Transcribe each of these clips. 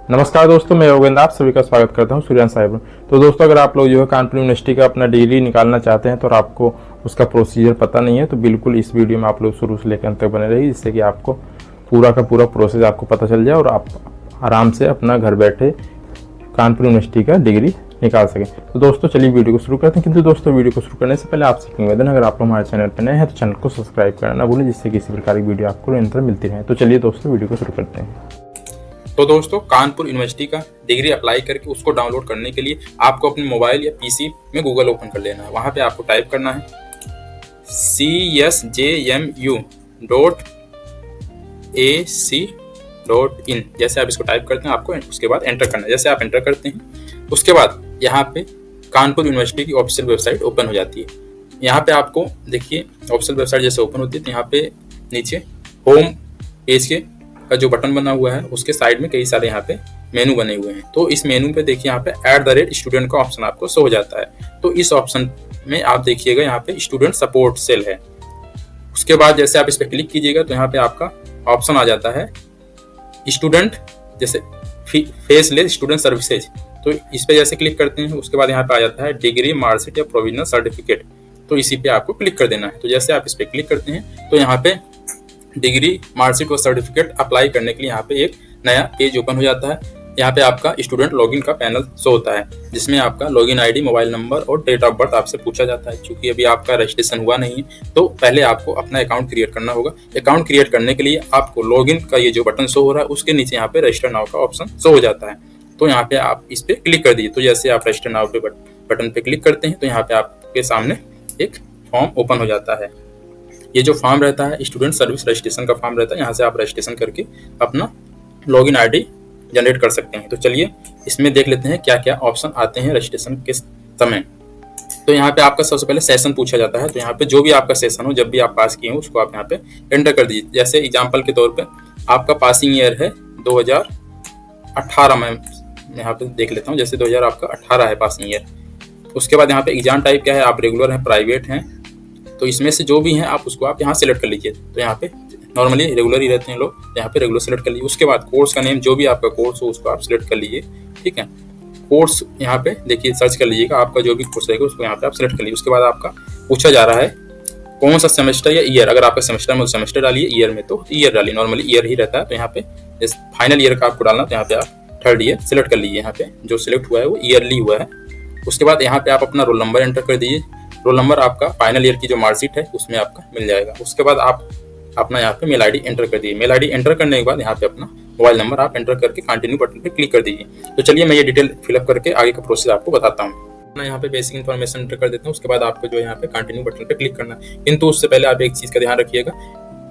नमस्कार दोस्तों, मैं योगेंद्र आप सभी का स्वागत करता हूं सूर्यान साहिब में। तो दोस्तों, अगर आप लोग जो है कानपुर यूनिवर्सिटी का अपना डिग्री निकालना चाहते हैं तो और आपको उसका प्रोसीजर पता नहीं है तो बिल्कुल इस वीडियो में आप लोग शुरू से लेकर अंत तक बने रहिए, जिससे कि आपको पूरा का पूरा प्रोसेस आपको पता चल जाए और आप आराम से अपना घर बैठे कानपुर यूनिवर्सिटी का डिग्री निकाल सकें। तो दोस्तों चलिए वीडियो को शुरू करते हैं। किंतु दोस्तों, वीडियो को शुरू करने से पहले आपसे एक निवेदन, अगर आप लोग हमारे चैनल पर नए हैं तो चैनल को सब्सक्राइब करना ना भूलें, जिससे किसी प्रकार की वीडियो आपको निरंतर मिलती रहे। तो चलिए दोस्तों वीडियो को शुरू करते हैं। तो दोस्तों, कानपुर यूनिवर्सिटी का डिग्री अप्लाई करके उसको डाउनलोड करने के लिए आपको अपने मोबाइल या पीसी में गूगल ओपन कर लेना है। वहाँ पे आपको टाइप करना है csjmu.ac.in। जैसे आप इसको टाइप करते हैं आपको उसके बाद एंटर करना है। जैसे आप एंटर करते हैं उसके बाद यहाँ पे कानपुर यूनिवर्सिटी की ऑफिशियल वेबसाइट ओपन हो जाती है। यहाँ पे आपको देखिए ऑफिशियल वेबसाइट जैसे ओपन होती है तो यहाँ पे नीचे होम पेज के का जो बटन बना हुआ है उसके साइड में कई सारे यहाँ पे मेनू बने हुए हैं। तो इस मेनू पे देखिए यहाँ पे @student का ऑप्शन आपको शो हो जाता है। तो इस ऑप्शन में आप देखिएगा यहाँ पे स्टूडेंट सपोर्ट सेल है। उसके बाद जैसे आप इस पे क्लिक कीजिएगा तो यहाँ पे आपका ऑप्शन आ जाता है स्टूडेंट जैसे फेसलेस स्टूडेंट सर्विसेज। तो इस पे जैसे क्लिक करते हैं उसके बाद यहाँ पे आ जाता है डिग्री, मार्कशीट या प्रोविजनल सर्टिफिकेट। तो इसी पे आपको क्लिक कर देना है। तो जैसे आप इस पे क्लिक करते हैं तो यहाँ पे डिग्री, मार्कशीट और सर्टिफिकेट अप्लाई करने के लिए यहाँ पे एक नया पेज ओपन हो जाता है। यहाँ पे आपका स्टूडेंट लॉगिन का पैनल शो होता है, जिसमें आपका लॉगिन आईडी, मोबाइल नंबर और डेट ऑफ बर्थ आपसे पूछा जाता है। क्योंकि अभी आपका रजिस्ट्रेशन हुआ नहीं है तो पहले आपको अपना अकाउंट क्रिएट करना होगा। अकाउंट क्रिएट करने के लिए आपको लॉगिन का ये जो बटन शो हो रहा है उसके नीचे यहाँ पे रजिस्टर नाउ का ऑप्शन शो हो जाता है। तो यहाँ पे आप इस पे क्लिक कर दीजिए। तो जैसे आप रजिस्टर नाउ पे बटन पे क्लिक करते हैं तो यहाँ पे आपके सामने एक फॉर्म ओपन हो जाता है। ये जो फॉर्म रहता है स्टूडेंट सर्विस रजिस्ट्रेशन का फॉर्म रहता है। यहाँ से आप रजिस्ट्रेशन करके अपना लॉगिन आईडी जनरेट कर सकते हैं। तो चलिए इसमें देख लेते हैं क्या क्या ऑप्शन आते हैं रजिस्ट्रेशन के समय। तो यहाँ पे आपका सबसे पहले सेशन पूछा जाता है। तो यहाँ पे जो भी आपका सेशन हो, जब भी आप पास किए हो उसको आप यहाँ पे एंटर कर दीजिए। जैसे एग्जाम्पल के तौर पर आपका पासिंग ईयर है 2018 में यहाँ पे देख लेता हूँ। जैसे 2018 है पासिंग ईयर। उसके बाद यहाँ पे एग्जाम टाइप क्या है, आप रेगुलर हैं, प्राइवेट हैं, तो इसमें से जो भी हैं आप उसको आप यहाँ सेलेक्ट कर लीजिए। तो यहाँ पे नॉर्मली रेगुलर ही रहते हैं लोग, यहाँ पे रेगुलर सेलेक्ट कर लीजिए। उसके बाद कोर्स का नेम, जो भी आपका कोर्स हो उसको आप सेलेक्ट कर लीजिए। ठीक है, कोर्स यहाँ पे देखिए सर्च कर लीजिएगा, आपका जो भी कोर्स रहेगा उसको यहाँ पे आप सेलेक्ट कर लीजिए। उसके बाद आपका पूछा जा रहा है कौन सा सेमेस्टर या ईयर। अगर आपका सेमेस्टर में सेमेस्टर डालिए, ईयर में तो ईयर डालिए, नॉर्मली ईयर ही रहता है। तो यहाँ पे फाइनल ईयर का आपको डालना, तो यहाँ पे आप 3rd ईयर सेलेक्ट कर लीजिए। यहाँ पे जो सिलेक्ट हुआ है वो ईयरली हुआ है। उसके बाद यहाँ पे आप अपना रोल नंबर एंटर कर दीजिए। रोल नंबर आपका फाइनल ईयर की जो मार्कशीट है उसमें आपका मिल जाएगा। उसके बाद आप अपना यहाँ पे मेल आईडी एंटर कर दीजिए। मेल आईडी एंटर करने के बाद यहाँ पे अपना मोबाइल नंबर आप एंटर करके कंटिन्यू बटन पे क्लिक कर दीजिए। तो चलिए मैं ये डिटेल फिलअप करके आगे का प्रोसेस आपको बताता हूँ। मैं यहाँ पे बेसिक इन्फॉर्मेशन एंटर कर देता हूँ। उसके बाद आपको जो यहाँ पे कंटिन्यू बटन पे क्लिक करना है। किंतु उससे पहले आप एक चीज़ का ध्यान रखिएगा,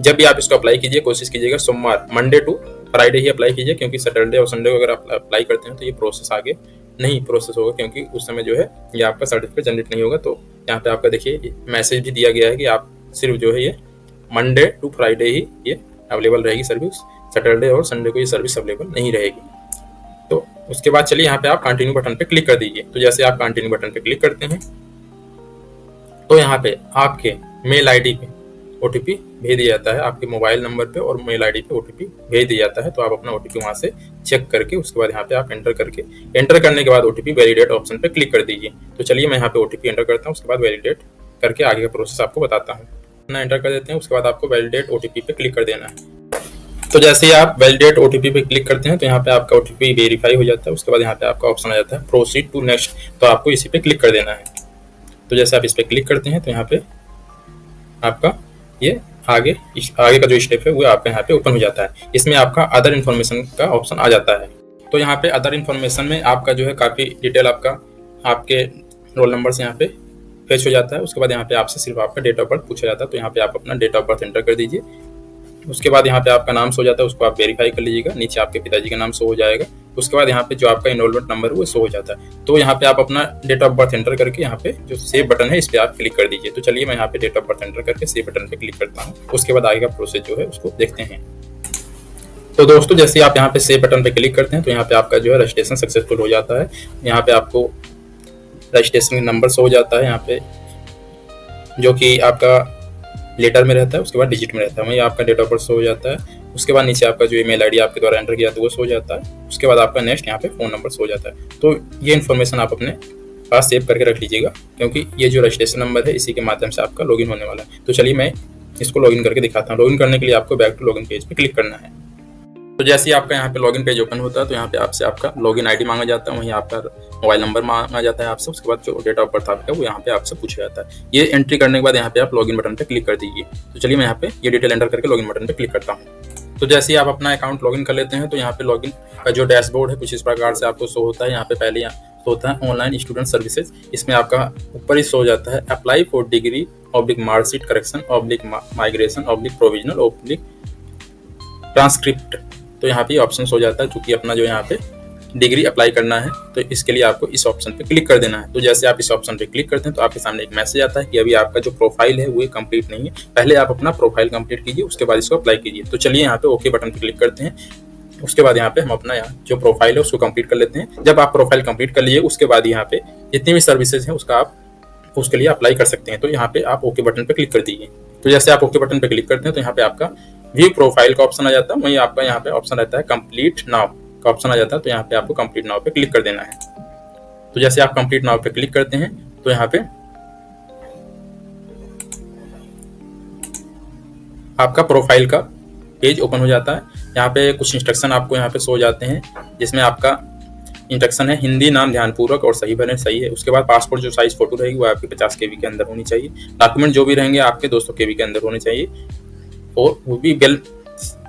जब भी आप इसको अप्लाई कीजिए कोशिश कीजिएगा सोमवार, मंडे टू फ्राइडे ही अप्लाई कीजिए। क्योंकि सैटरडे और संडे को अगर आप अप्लाई करते हैं तो ये प्रोसेस आगे नहीं प्रोसेस होगा, क्योंकि उस समय जो है ये आपका सर्टिफिकेट जनरेट नहीं होगा। तो यहाँ पे आपका देखिए मैसेज भी दिया गया है कि आप सिर्फ जो है ये मंडे टू फ्राइडे ही ये अवेलेबल रहेगी सर्विस, सैटरडे और संडे को ये सर्विस अवेलेबल नहीं रहेगी। तो उसके बाद चलिए यहाँ पे आप कंटिन्यू बटन पे क्लिक कर दीजिए। तो जैसे आप कंटिन्यू बटन पे क्लिक करते हैं तो यहाँ पे आपके मेल आईडी पे ओटीपी भेज दिया जाता है, आपके मोबाइल नंबर पे और मेल आईडी पे ओटीपी भेज दिया जाता है। तो आप अपना ओटीपी वहाँ से चेक करके उसके बाद यहाँ पे आप एंटर करने के बाद ओटीपी वैलिडेट ऑप्शन पे क्लिक कर दीजिए। तो चलिए मैं यहाँ पे ओटीपी एंटर करता हूँ, उसके बाद वैलिडेट करके आगे का प्रोसेस आपको बताता हूँ। अपना एंटर कर देते हैं, उसके बाद आपको वैलिडेट ओटीपी पे क्लिक कर देना है। तो जैसे ही आप वैलिडेट ओटीपी पे क्लिक करते हैं तो यहाँ पे आपका ओटीपी वेरीफाई हो जाता है। उसके बाद यहाँ पे आपका ऑप्शन आ जाता है प्रोसीड टू नेक्स्ट। तो आपको इसी पे क्लिक कर देना है। तो जैसे आप इस पे क्लिक करते हैं तो यहाँ पे आपका ये आगे का जो स्टेप है वो आपका यहाँ पे ओपन हो जाता है। इसमें आपका अदर इन्फॉर्मेशन का ऑप्शन आ जाता है। तो यहाँ पे अदर इन्फॉर्मेशन में आपका जो है काफ़ी डिटेल आपके रोल नंबर से यहाँ पे फेच हो जाता है। उसके बाद यहाँ पे आपसे सिर्फ आपका डेट ऑफ बर्थ पूछा जाता है। तो यहाँ पे आप अपना डेट ऑफ बर्थ एंटर कर दीजिए। उसके बाद यहाँ पे आपका नाम शो हो जाता है, उसको आप वेरीफाई कर लीजिएगा। नीचे आपके पिताजी का नाम शो हो जाएगा। उसके बाद यहाँ पे जो आपका इनरोलमेंट नंबर है वो शो हो जाता है। तो यहाँ पे आप अपना डेट ऑफ बर्थ एंटर करके यहाँ पे जो सेव बटन है इस पे आप क्लिक कर दीजिए। तो चलिए मैं यहाँ पे डेट ऑफ बर्थ एंटर करके सेव बटन पे क्लिक करता हूँ। उसके बाद आगे का प्रोसेस जो है उसको देखते हैं। तो दोस्तों जैसे आप यहाँ पे सेव बटन पे क्लिक करते हैं तो यहाँ पे आपका जो है रजिस्ट्रेशन सक्सेसफुल हो जाता है। यहाँ पे आपको रजिस्ट्रेशन नंबर शो हो जाता है, यहाँ पे जो कि आपका लेटर में रहता है, उसके बाद डिजिट में रहता है। वहीं आपका डेट ऑफ बर्थ शो हो जाता है। उसके बाद नीचे आपका जो ईमेल आईडी आपके द्वारा एंटर किया था वो सो जाता है। उसके बाद आपका नेक्स्ट यहाँ पे फ़ोन नंबर सो जाता है। तो ये इन्फॉर्मेशन आप अपने पास सेव करके रख लीजिएगा, क्योंकि ये जो रजिस्ट्रेशन नंबर है इसी के माध्यम से आपका लॉगिन होने वाला है। तो चलिए मैं इसको लॉगिन करके दिखाता हूँ। लॉगिन करने के लिए आपको बैक टू लॉगिन पेज पे क्लिक करना है। तो जैसे ही आपका यहाँ पे लॉगिन पेज ओपन होता है तो यहाँ पे आपसे आपका लॉगिन आईडी मांगा जाता है, वहीं आपका मोबाइल नंबर मांगा जाता है आपसे। उसके बाद जो डेट ऑफ बर्थ आपका वो यहाँ पे आपसे पूछा जाता है। ये एंट्री करने के बाद यहाँ पे आप लॉगिन बटन पे क्लिक कर दीजिए। तो चलिए मैं यहाँ पे ये डिटेल एंटर करके लॉगिन बटन पे क्लिक करता हूँ। तो जैसे ही आप अपना अकाउंट लॉगिन कर लेते हैं तो यहाँ पे लॉगिन का जो डैशबोर्ड है कुछ इस प्रकार से आपको शो होता है। यहाँ पे पहले शो होता है ऑनलाइन स्टूडेंट सर्विसेज, इसमें आपका ऊपर ही शो हो जाता है apply for degree oblique marksheet correction oblique migration oblique provisional oblique transcript. तो यहाँ पे ऑप्शन हो जाता है, चूंकि अपना जो यहाँ पे डिग्री अप्लाई करना है तो इसके लिए आपको इस ऑप्शन पे क्लिक कर देना है। तो जैसे आप इस ऑप्शन पे क्लिक करते हैं तो आपके सामने एक मैसेज आता है कि अभी आपका जो प्रोफाइल है वो कंप्लीट नहीं है, पहले आप अपना प्रोफाइल कंप्लीट कीजिए उसके बाद इसको अप्लाई कीजिए। तो चलिए यहाँ पे ओके बटन पे क्लिक करते हैं। उसके बाद यहाँ पे हम अपना यहाँ जो प्रोफाइल है उसको कंप्लीट कर लेते हैं। जब आप प्रोफाइल कंप्लीट कर लीजिए उसके बाद यहाँ पे जितनी भी सर्विसेज है उसका आप उसके लिए अप्लाई कर सकते हैं। तो यहाँ पे आप ओके बटन पे क्लिक कर दीजिए। तो जैसे आप ओके बटन पे क्लिक करते हैं तो यहाँ पे आपका व्यू प्रोफाइल का ऑप्शन आ जाता है, वहीं आपका यहाँ पे ऑप्शन रहता है कंप्लीट नाउ का ऑप्शन आ जाता है। तो यहाँ पे आपको कंप्लीट नाउ पे क्लिक कर देना है। तो जैसे आप कंप्लीट नाउ पे क्लिक करते हैं तो यहाँ पे आपका प्रोफाइल का पेज ओपन हो जाता है। यहाँ पे कुछ इंस्ट्रक्शन आपको यहाँ पे सो जाते हैं, जिसमें आपका इंस्ट्रक्शन है हिंदी नाम ध्यानपूर्वक और सही भरें, सही है। उसके बाद पासपोर्ट जो साइज फोटो रहेगी वो आपकी 50 KB के अंदर होनी चाहिए। डॉक्यूमेंट जो भी रहेंगे आपके 200 KB के अंदर होने चाहिए और वो भी वेल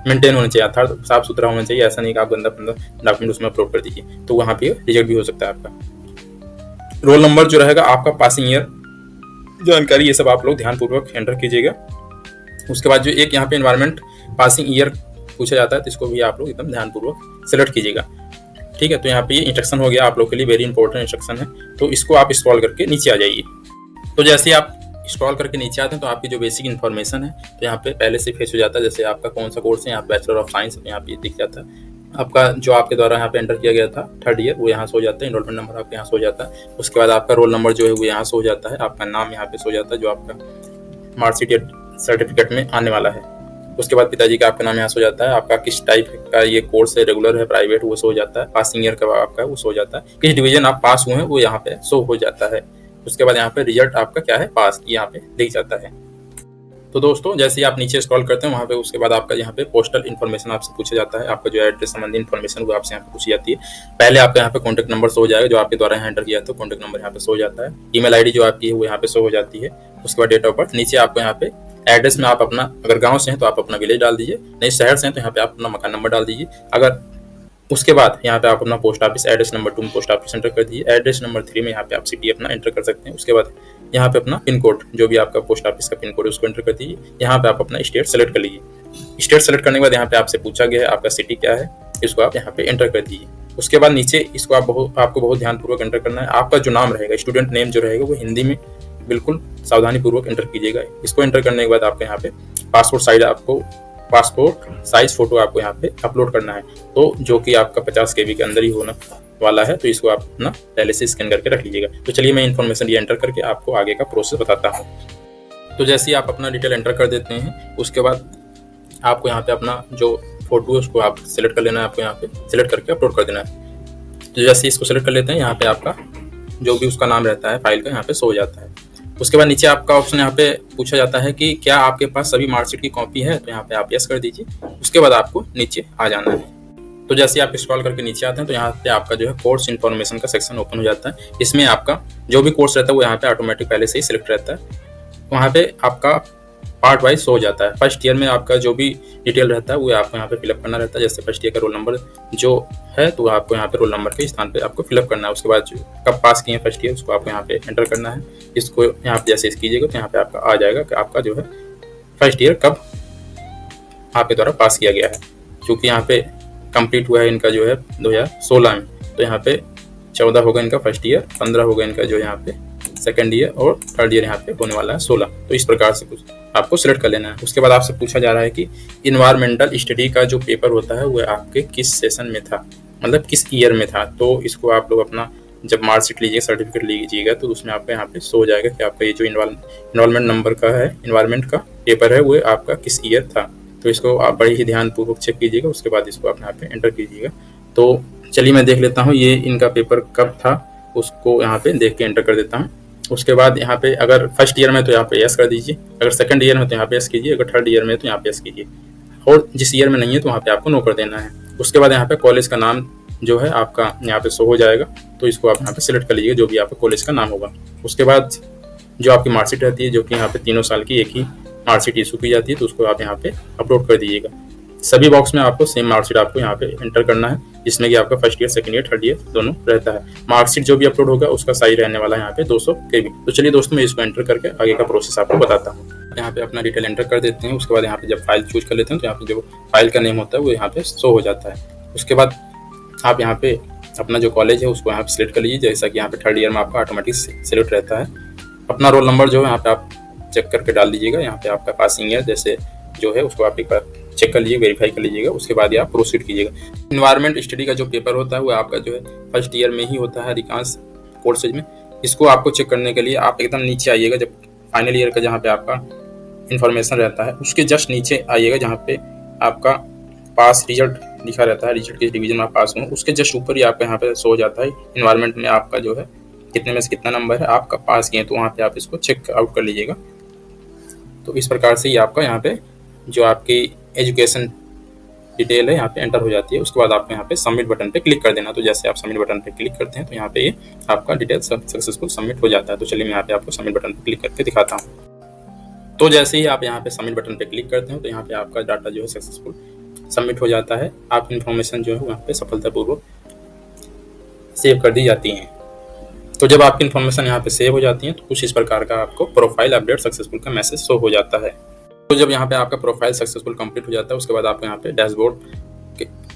मेंटेन होना चाहिए, अर्थात साफ सुथरा होना चाहिए। ऐसा नहीं कि आप गंदा डॉक्यूमेंट उसमें अपलोड कर दीजिए, तो वहाँ पे रिजेक्ट भी हो सकता है आपका। रोल नंबर जो रहेगा, आपका पासिंग ईयर, जानकारी, ये सब आप लोग ध्यानपूर्वक एंटर कीजिएगा। उसके बाद जो एक यहाँ पे एनवायरमेंट पासिंग ईयर पूछा जाता है तो इसको भी आप लोग एकदम ध्यानपूर्वक सेलेक्ट कीजिएगा। ठीक है, तो यहाँ पे ये इंस्ट्रक्शन हो गया आप लोग के लिए, वेरी इंपॉर्टेंट इंस्ट्रक्शन है। तो इसको आप स्क्रॉल करके नीचे आ जाइए। तो जैसे आप स्क्रॉल करके नीचे आते हैं तो आपकी जो बेसिक इन्फॉर्मेशन है तो यहाँ पे पहले से फेस हो जाता है। जैसे आपका कौन सा कोर्स है, यहाँ बैचलर ऑफ साइंस यहाँ पे दिख जाता है। आपका जो आपके द्वारा यहाँ पे एंटर किया गया था 3rd ईयर वो यहाँ से हो जाता है। इनरोलमेंट नंबर आपके यहाँ से हो जाता है। उसके बाद आपका रोल नंबर जो है वो यहाँ से हो जाता है। आपका नाम यहाँ पे से हो जाता है जो आपका मार्कशीट या सर्टिफिकेट में आने वाला है। उसके बाद पिताजी का आपका नाम यहाँ से हो जाता है। आपका किस टाइप का ये कोर्स है, रेगुलर है, प्राइवेट, वो शो हो जाता है। पासिंग ईयर का आपका वो शो हो जाता है। किस डिवीजन आप पास हुए हैं वो यहाँ पे शो हो जाता है। उसके बाद यहाँ पे रिजल्ट आपका क्या है, पास, यहाँ पे दिख जाता है। तो दोस्तों जैसे ही आप नीचे स्क्रॉल करते हैं वहाँ पे उसके बाद आपका यहाँ पे पोस्टल इन्फॉर्मेशन आपसे पूछा जाता है। आपका जो एड्रेस संबंधी इन्फॉर्मेशन वो आपसे यहाँ पे पूछी जाती है। पहले आपका यहाँ पे कॉन्टैक्ट नंबर शो हो जाएगा जो आपके द्वारा यहाँ एंटर किया है, तो कॉन्टैक्ट नंबर यहाँ पे शो हो जाता है। ईमेल आईडी जो आपकी है वो यहाँ पे शो हो जाती है। उसके बाद डेट ऑफ बर्थ, नीचे आपको यहाँ पे एड्रेस में आप अपना, अगर गाँव से हैं तो आप अपना विलेज डाल दीजिए, नहीं शहर से हैं तो यहाँ पे आप अपना मकान नंबर डाल दीजिए। अगर उसके बाद यहाँ पे आप अपना पोस्ट ऑफिस एड्रेस नंबर 2 में पोस्ट ऑफिस एंटर कर दीजिए। एड्रेस नंबर 3 में यहाँ पे आप सिटी अपना एंटर कर सकते हैं। उसके बाद यहाँ पे अपना पिन कोड, जो भी आपका पोस्ट ऑफिस का पिन कोड है उसको एंटर कर दीजिए। यहाँ पे आप अपना स्टेट सेलेक्ट कर लीजिए। स्टेट सेलेक्ट करने के बाद यहाँ पे आपसे पूछा गया है आपका सिटी क्या है, इसको आप यहाँ पे एंटर कर दीजिए। उसके बाद नीचे इसको आपको बहुत ध्यानपूर्वक एंटर करना है। आपका जो नाम रहेगा, स्टूडेंट नेम जो रहेगा वो हिंदी में बिल्कुल सावधानी पूर्वक एंटर कीजिएगा। इसको एंटर करने के बाद आपको यहाँ पे पासपोर्ट साइज फोटो आपको यहाँ पे अपलोड करना है, तो जो कि आपका 50 KB के अंदर ही होना वाला है। तो इसको आप अपना पहले से स्कैन करके रख लीजिएगा। तो चलिए मैं इन्फॉर्मेशन ये एंटर करके आपको आगे का प्रोसेस बताता हूँ। तो जैसे ही आप अपना डिटेल एंटर कर देते हैं उसके बाद आपको यहाँ पे अपना जो फोटो है उसको आप सिलेक्ट कर लेना है। आपको यहाँ पे सिलेक्ट करके अपलोड कर देना है। तो जैसे इसको सिलेक्ट कर लेते हैं यहाँ पे आपका जो भी उसका नाम रहता है फाइल का यहाँ पे शो हो जाता है। उसके बाद नीचे आपका ऑप्शन यहाँ पे पूछा जाता है कि क्या आपके पास सभी मार्कशीट की कॉपी है, तो यहाँ पे आप यस कर दीजिए। उसके बाद आपको नीचे आ जाना है। तो जैसे आप स्क्रॉल करके नीचे आते हैं तो यहाँ पे आपका जो है कोर्स इन्फॉर्मेशन का सेक्शन ओपन हो जाता है। इसमें आपका जो भी कोर्स रहता है वो यहाँ पे ऑटोमेटिक पहले से ही सिलेक्ट रहता है। वहाँ पे आपका पार्ट वाइज हो जाता है। फर्स्ट ईयर में आपका जो भी डिटेल रहता है वो आपको यहाँ पे फिलअप करना रहता है। जैसे फर्स्ट ईयर का रोल नंबर जो है तो आपको यहाँ पे रोल नंबर के स्थान पे आपको फिलअप करना है। उसके बाद जो कब पास किए फर्स्ट ईयर उसको आपको यहाँ पे एंटर करना है। इसको यहाँ पे जैसे कीजिएगा तो यहाँ पे आपका आ जाएगा कि आपका जो है फर्स्ट ईयर कब आपके द्वारा पास किया गया है। क्योंकि यहाँ पे कंप्लीट हुआ है इनका जो है 2016 में, तो यहाँ पे 14 होगा इनका फर्स्ट ईयर, 15 होगा इनका जो यहाँ पे सेकंड ईयर और थर्ड ईयर यहाँ पे होने वाला है 16। तो इस प्रकार से कुछ आपको सिलेक्ट कर लेना है। उसके बाद आपसे पूछा जा रहा है कि इन्वायरमेंटल स्टडी का जो पेपर होता है वो आपके किस सेशन में था, मतलब किस ईयर में था। तो इसको आप लोग अपना जब मार्कशीट लीजिए, सर्टिफिकेट लीजिएगा तो उसमें आपको यहाँ पे शो हो जाएगा कि आपका ये जो इन्वायरमेंट नंबर का है, इन्वायरमेंट का पेपर है वो आपका किस ईयर था। तो इसको आप बड़े ही ध्यानपूर्वक चेक कीजिएगा, उसके बाद इसको आप यहाँ पे एंटर कीजिएगा। तो चलिए मैं देख लेता हूँ ये इनका पेपर कब था, उसको यहाँ पे देख के एंटर कर देता हूँ। उसके बाद यहाँ पे अगर फर्स्ट ईयर में तो यहाँ पे यस कर दीजिए, अगर सेकंड ईयर में तो यहाँ पे यस कीजिए, अगर थर्ड ईयर में तो यहाँ पे यस कीजिए, और जिस ईयर में नहीं है तो वहाँ पे आपको नो कर देना है। उसके बाद यहाँ पे कॉलेज का नाम जो है आपका यहाँ पे शो हो जाएगा, तो इसको आप यहाँ पे सिलेक्ट कर लीजिए जो भी आपका कॉलेज का नाम होगा। उसके बाद जो आपकी मार्कशीट रहती है, जो कि यहाँ पे 3 साल की एक ही मार्कशीट इशू की जाती है, तो उसको आप यहाँ पे अपलोड कर दीजिएगा। सभी बॉक्स में आपको सेम मार्कशीट आपको यहाँ पे एंटर करना है, जिसमें कि आपका first year, second year, third year दोनों रहता है। मार्कशीट जो भी अपलोड होगा उसका साइज रहने वाला है यहाँ पे 200 KB। तो चलिए दोस्तों मैं इसको एंटर करके आगे का प्रोसेस आपको बताता हूँ। यहाँ पे अपना डिटेल एंटर कर देते हैं। उसके बाद यहाँ पे जब फाइल चूज कर लेते हैं तो यहाँ पे जो फाइल का नेम होता है वो यहाँ पे शो हो जाता है। उसके बाद आप यहाँ पे अपना जो कॉलेज है उसको यहाँ पे सिलेक्ट कर लीजिए, जैसा कि यहाँ पे थर्ड ईयर में आपका ऑटोमेटिक सिलेक्ट रहता है। अपना रोल नंबर जो है यहाँ पे आप चेक करके डाल दीजिएगा। यहाँ पे आपका पासिंग ईयर जैसे जो है उसको आप एक बार चेक कर लीजिए, वेरीफाई कर लीजिएगा। उसके बाद ये आप प्रोसीड कीजिएगा। इन्वायरमेंट स्टडी का जो पेपर होता है वो आपका जो है फर्स्ट ईयर में ही होता है अधिकांश कोर्सेज में। इसको आपको चेक करने के लिए आप एकदम नीचे आइएगा, जब फाइनल ईयर का जहाँ पे आपका इन्फॉर्मेशन रहता है उसके जस्ट नीचे आइएगा, जहाँ पे आपका पास रिजल्ट लिखा रहता है, रिजल्ट किस डिवीजन में आप पास हो, उसके जस्ट ऊपर ही आपका यहाँ पे शो हो जाता है इन्वायरमेंट में आपका जो है कितने में से कितना नंबर है आपका पास किए, तो वहाँ पे आप इसको चेक आउट कर लीजिएगा। तो इस प्रकार से ही आपका यहाँ पे जो आपकी एजुकेशन डिटेल है यहाँ पे एंटर हो जाती है। उसके बाद आपको यहाँ पे सबमिट बटन पे क्लिक कर देना। तो जैसे आप सबमिट बटन पे क्लिक करते हैं तो यहाँ पे ये आपका डिटेल सक्सेसफुल सबमिट हो जाता है। तो चलिए मैं यहाँ पे आपको सबमिट बटन पे क्लिक करके दिखाता हूँ। तो जैसे ही आप यहाँ पे सबमिट बटन पे क्लिक करते हैं तो यहाँ पे आपका डाटा जो है सक्सेसफुल सबमिट हो जाता है। आपकी इन्फॉर्मेशन जो है वहाँ पे सफलतापूर्वक सेव कर दी जाती है। तो जब आपकी इन्फॉर्मेशन यहाँ पे सेव हो जाती है तो कुछ इस प्रकार का आपको प्रोफाइल अपडेट सक्सेसफुल का मैसेज शो हो जाता है। तो जब यहाँ पे आपका प्रोफाइल सक्सेसफुल कंप्लीट हो जाता है उसके बाद आपको यहाँ पे डैशबोर्ड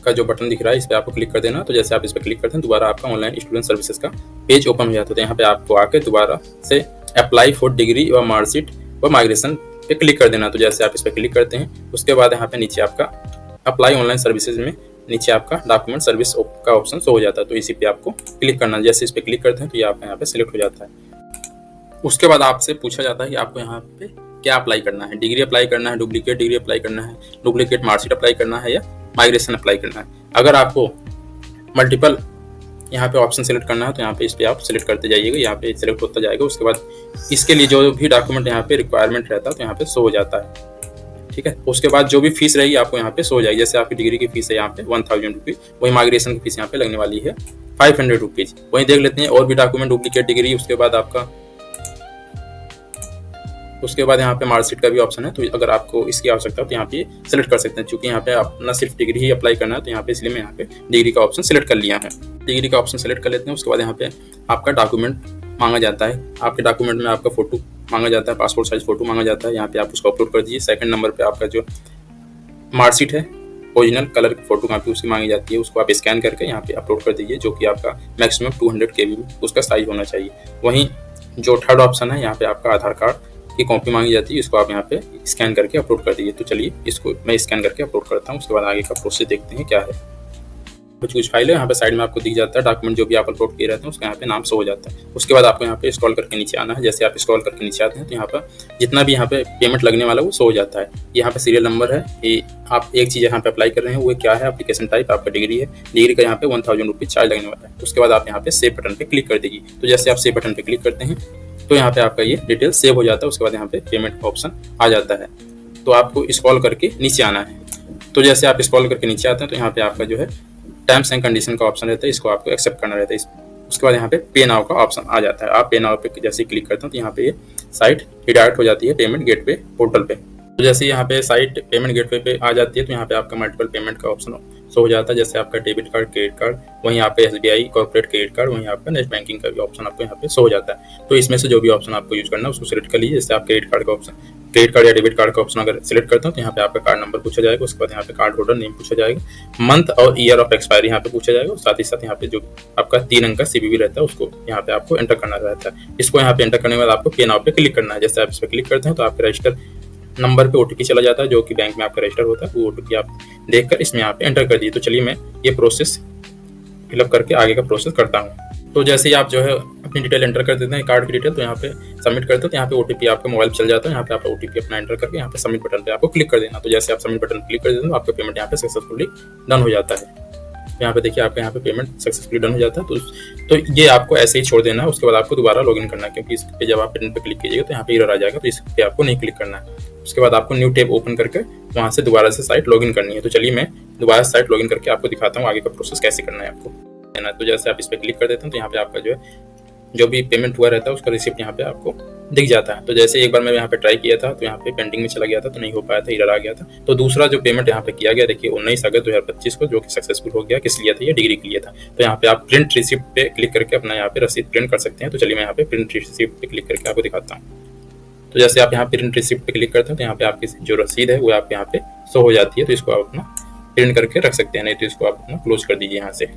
का जो बटन दिख रहा है इस पर आपको क्लिक कर देना। तो जैसे आप इस पर क्लिक करते हैं दोबारा आपका ऑनलाइन स्टूडेंट सर्विसेज का पेज ओपन हो जाता है। तो यहाँ पे आपको आके दोबारा से अप्लाई फॉर डिग्री व मार्कशीट व माइग्रेशन पे क्लिक कर देना। तो जैसे आप इस पर क्लिक करते हैं उसके बाद यहाँ पे नीचे आपका अप्लाई ऑनलाइन सर्विसेज में नीचे आपका डॉक्यूमेंट सर्विस का ऑप्शन शो हो जाता है। तो इसी पे आपको क्लिक करना है। जैसे इस पे क्लिक करते हैं तो ये आपका यहाँ पे सिलेक्ट हो जाता है। उसके बाद आपसे पूछा जाता है कि आपको यहाँ पे क्या अप्लाई करना है, डिग्री अप्लाई करना है, डुप्लीकेट डिग्री अप्लाई करना है, डुप्लीकेट मार्कशीट अप्लाई करना है या माइग्रेशन अप्लाई करना है। अगर आपको मल्टीपल यहाँ पे ऑप्शन सेलेक्ट करना है तो यहाँ पे इस पे आप सेलेक्ट करते जाइएगा, यहाँ पे सेलेक्ट होता जाएगा। उसके बाद इसके लिए जो भी डॉक्यूमेंट यहाँ पे रिक्वायरमेंट रहता है तो यहाँ पे शो हो जाता है, ठीक है। उसके बाद जो भी फीस रहेगी आपको यहाँ पे शो हो जाएगी। जैसे आपकी डिग्री की फीस है यहाँ पे 1000 रुपीज, वही माइग्रेशन की फीस यहाँ पे लगने वाली है 500 रुपीज। वहीं देख लेते हैं और भी डॉक्यूमेंट, डुप्लीकेट डिग्री, उसके बाद यहाँ पे मार्कशीट का भी ऑप्शन है। तो अगर आपको इसकी आवश्यकता हो तो यहाँ पे सेलेक्ट कर सकते हैं। चूंकि यहाँ पे अपना सिर्फ डिग्री ही अप्लाई करना है तो यहाँ पे इसलिए मैं यहाँ पे डिग्री का ऑप्शन सेलेक्ट कर लिया है। डिग्री का ऑप्शन सेलेक्ट कर लेते हैं। उसके बाद यहाँ पे आपका डॉक्यूमेंट मांगा जाता है। आपके डॉक्यूमेंट में आपका फोटो मांगा जाता है, पासपोर्ट साइज फोटो मांगा जाता है। यहाँ पे आप उसको अपलोड कर दीजिए। सेकंड नंबर पे आपका जो मार्कशीट है ओरिजिनल कलर की फोटो कापी उसकी मांगी जाती है, उसको आप स्कैन करके यहाँ पे अपलोड कर दीजिए, जो कि आपका मैक्सिमम 200 KB उसका साइज होना चाहिए। वहीं जो थर्ड ऑप्शन है यहाँ पे आपका आधार कार्ड की कॉपी मांगी जाती है, इसको आप यहाँ पे स्कैन करके अपलोड कर दीजिए। तो चलिए इसको मैं स्कैन करके अपलोड करता हूँ। उसके बाद आगे का प्रोसेस देखते हैं क्या है। कुछ फाइल है यहाँ पे साइड में आपको दिख जाता है, डॉक्यूमेंट जो भी आप अपलोड किए रहते हैं उसका यहाँ पे नाम शो हो जाता है। उसके बाद आपको यहाँ पे स्क्रॉल करके नीचे आना है। जैसे आप स्क्रॉल करके नीचे आते हैं तो यहाँ पर जितना भी यहाँ पे पेमेंट लगने वाला है वो शो हो जाता है। यहाँ पे सीरियल नंबर है, ये आप एक चीज़ यहाँ पे अप्लाई कर रहे हैं वो क्या है, एप्लीकेशन टाइप आपका डिग्री है, डिग्री का यहाँ पे 1000 रुपीज चार्ज लगने वाला है। उसके बाद आप यहाँ पे सेव बटन पे क्लिक कर दीजिए। तो जैसे आप सेव बटन पे क्लिक करते हैं तो यहाँ पे आपका ये डिटेल सेव हो जाता है। उसके बाद यहाँ पे पेमेंट का ऑप्शन आ जाता है। तो आपको स्क्रॉल करके नीचे आना है। तो जैसे आप स्क्रॉल करके नीचे आते हैं तो यहाँ पे आपका जो है टर्म्स एंड कंडीशन का ऑप्शन रहता है, इसको आपको एक्सेप्ट करना रहता है। उसके बाद यहाँ पे पे नाउ का ऑप्शन आ जाता है। आप पे नाउ पे जैसे क्लिक करते हैं तो यहाँ पे ये साइट रिडायरेक्ट हो जाती है पेमेंट गेटवे पोर्टल पे। तो जैसे यहाँ पे साइट पेमेंट गेटवे पे आ जाती है तो यहाँ पे आपका मल्टीपल पेमेंट का ऑप्शन शो हो जाता है। जैसे आपका डेबिट कार्ड, क्रेडिट कार्ड, वहीं यहाँ पे SBI कॉर्पोरेट क्रेडिट कार्ड, वहीं आपका नेट बैंकिंग का भी ऑप्शन आपको यहाँ पे शो हो जाता है। तो इसमें से जो भी ऑप्शन आपको यूज करना है उसको सिलेक्ट कर लीजिए। जैसे आप क्रेडिट कार्ड का ऑप्शन, क्रेडिट कार्ड या डेबिट कार्ड का ऑप्शन अगर सिलेक्ट करते हो तो यहाँ पे आपका कार्ड नंबर पूछा जाएगा। उसके बाद यहाँ पे कार्ड होल्डर नेम पूछा जाएगा, मंथ और ईयर ऑफ एक्सपायरी यहाँ पे पूछा जाएगा। साथ ही साथ यहाँ पे जो आपका 3 अंक का CVV रहता है उसको यहाँ पे आपको एंटर करना रहता है। इसको यहाँ पे एंटर करने के बाद आपको पे नाउ पे क्लिक करना है। जैसे आप इस पर क्लिक करते हैं तो आपके रजिस्टर नंबर पे OTP चला जाता है, जो कि बैंक में आपका रजिस्टर होता है। वो OTP आप देखकर इसमें यहाँ पे एंटर कर दिए। तो चलिए मैं ये प्रोसेस फिलअप करके आगे का प्रोसेस करता हूँ। तो जैसे ही आप जो है अपनी डिटेल एंटर कर देते हैं कार्ड की डिटेल, तो यहाँ पे सबमिट करते हैं, तो यहाँ पे ओटीपी आपका मोबाइल चल जाता है। यहाँ पे आप ओटीपी अपना एंटर करके यहाँ पे सबमिट बटन पे आपको क्लिक कर देना। तो जैसे आप सबमिट बटन क्लिक कर देते हैं तो आपका पेमेंट यहाँ पे सक्सेसफुली डन हो जाता है। यहाँ पे देखिए आपका यहाँ पे पेमेंट सक्सेसफुली डन हो जाता है। तो ये आपको ऐसे ही छोड़ देना है। उसके बाद आपको दोबारा लॉगिन करना है, क्योंकि इस पे जब आप पेमेंट पे क्लिक कीजिएगा तो यहाँ पे एरर आ जाएगा, तो इस पे आपको नहीं क्लिक करना है। उसके बाद आपको न्यू टैब ओपन करके वहाँ से दोबारा से साइट लॉगिन करनी है। तो चलिए मैं दोबारा साइट लॉगिन करके आपको दिखाता हूँ आगे का प्रोसेस कैसे करना है आपको। तो जैसे आप इस पर क्लिक कर देते हैं तो यहाँ पे आपका जो भी पेमेंट हुआ रहता है उसका रिसिप्ट यहाँ पे आपको दिख जाता है। तो जैसे एक बार मैं यहाँ पे ट्राई किया था तो यहाँ पे पेंडिंग में चला गया था, तो नहीं हो पाया था, एरर आ गया था। तो दूसरा जो पेमेंट यहाँ पे किया गया, देखिए 19 अगस्त 2025 को, जो कि सक्सेसफुल हो गया। किस लिए था? ये डिग्री के लिए था। तो यहाँ पे आप प्रिंट रिसिप्ट पे क्लिक करके अपना यहाँ पे रसीद प्रिंट कर सकते हैं। तो चलिए मैं यहाँ पे प्रिंट रिसिप्ट पे क्लिक करके आपको दिखाता हूँ। तो जैसे आप यहाँ प्रिंट रिसिप्ट पे क्लिक करते हैं तो यहाँ पे आपकी जो रसीद है वो आप यहाँ पे शो हो जाती है। तो इसको आप अपना प्रिंट करके रख सकते हैं, नहीं तो इसको आप अपना क्लोज कर दीजिए। यहाँ से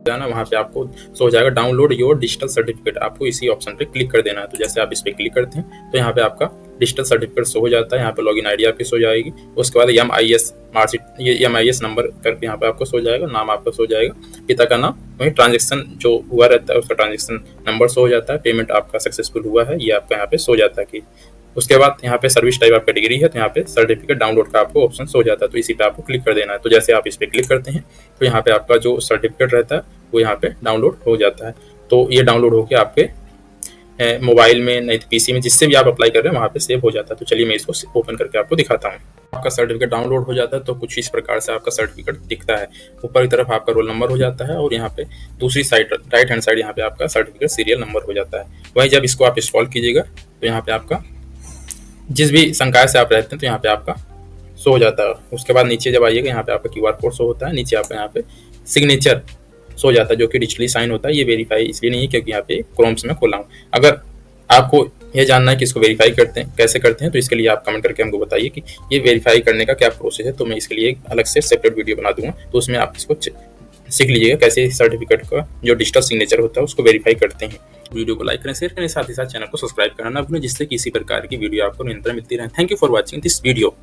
जाना, वहाँ पे आपको शो हो जाएगा डाउनलोड योर डिजिटल सर्टिफिकेट। आपको इसी ऑप्शन पे क्लिक कर देना है। तो जैसे आप इस पे क्लिक करते हैं तो यहाँ पे आपका डिजिटल सर्टिफिकेट शो हो जाता है। यहाँ पे लॉगिन आईडी आपकी शो हो जाएगी। उसके बाद MIS मार्कशीट, ये MIS नंबर करके यहाँ पे आपको शो हो जाएगा। नाम आपका शो हो जाएगा, पिता का नाम, वही ट्रांजेक्शन जो हुआ रहता है उसका ट्रांजेक्शन नंबर शो हो जाता है। पेमेंट आपका सक्सेसफुल हुआ है ये आपका यहाँ पे शो हो जाता है कि। उसके बाद यहाँ पे सर्विस टाइप आपका डिग्री है, तो यहाँ पे सर्टिफिकेट डाउनलोड का आपको ऑप्शन हो जाता है। तो इसी पे आपको क्लिक कर देना है। तो जैसे आप इस पे क्लिक करते हैं तो यहाँ पे आपका जो सर्टिफिकेट रहता है वो यहाँ पे डाउनलोड हो जाता है। तो ये डाउनलोड होकर आपके मोबाइल में, नहीं तो PC में, जिससे भी आप अप्लाई कर रहे हैं वहाँ पे सेव हो जाता है। तो चलिए मैं इसको ओपन करके आपको दिखाता हूँ। आपका सर्टिफिकेट डाउनलोड हो जाता है तो कुछ इस प्रकार से आपका सर्टिफिकेट दिखता है। ऊपर की तरफ आपका रोल नंबर हो जाता है और यहाँ पे दूसरी साइड राइट हैंड साइड यहाँ पे आपका सर्टिफिकेट सीरियल नंबर हो जाता है। वहीं जब इसको आप इंस्टॉल कीजिएगा तो यहाँ पे आपका जिस भी संकाय से आप रहते हैं तो यहाँ पे आपका शो हो जाता है। उसके बाद नीचे जब आइएगा यहाँ पे आपका QR कोड शो होता है। नीचे आपका यहाँ पे सिग्नेचर शो हो जाता है जो कि डिजिटली साइन होता है। ये वेरीफाई इसलिए नहीं है क्योंकि यहाँ पे क्रोम से मैं खोला हूँ। अगर आपको ये जानना है कि इसको वेरीफाई करते हैं कैसे करते हैं तो इसके लिए आप कमेंट करके हमको बताइए कि ये वेरीफाई करने का क्या प्रोसेस है। तो मैं इसके लिए अलग से सेपरेट वीडियो बना दूंगा, तो उसमें आप इसको सीख लीजिएगा कैसे सर्टिफिकेट का जो डिजिटल सिग्नेचर होता है उसको वेरीफाई करते हैं। वीडियो को लाइक करें, शेयर करें, साथ ही साथ चैनल को सब्सक्राइब करना ना भूलें, जिससे किसी प्रकार की वीडियो आपको निरंतर मिलती रहे। Thank you for watching this video.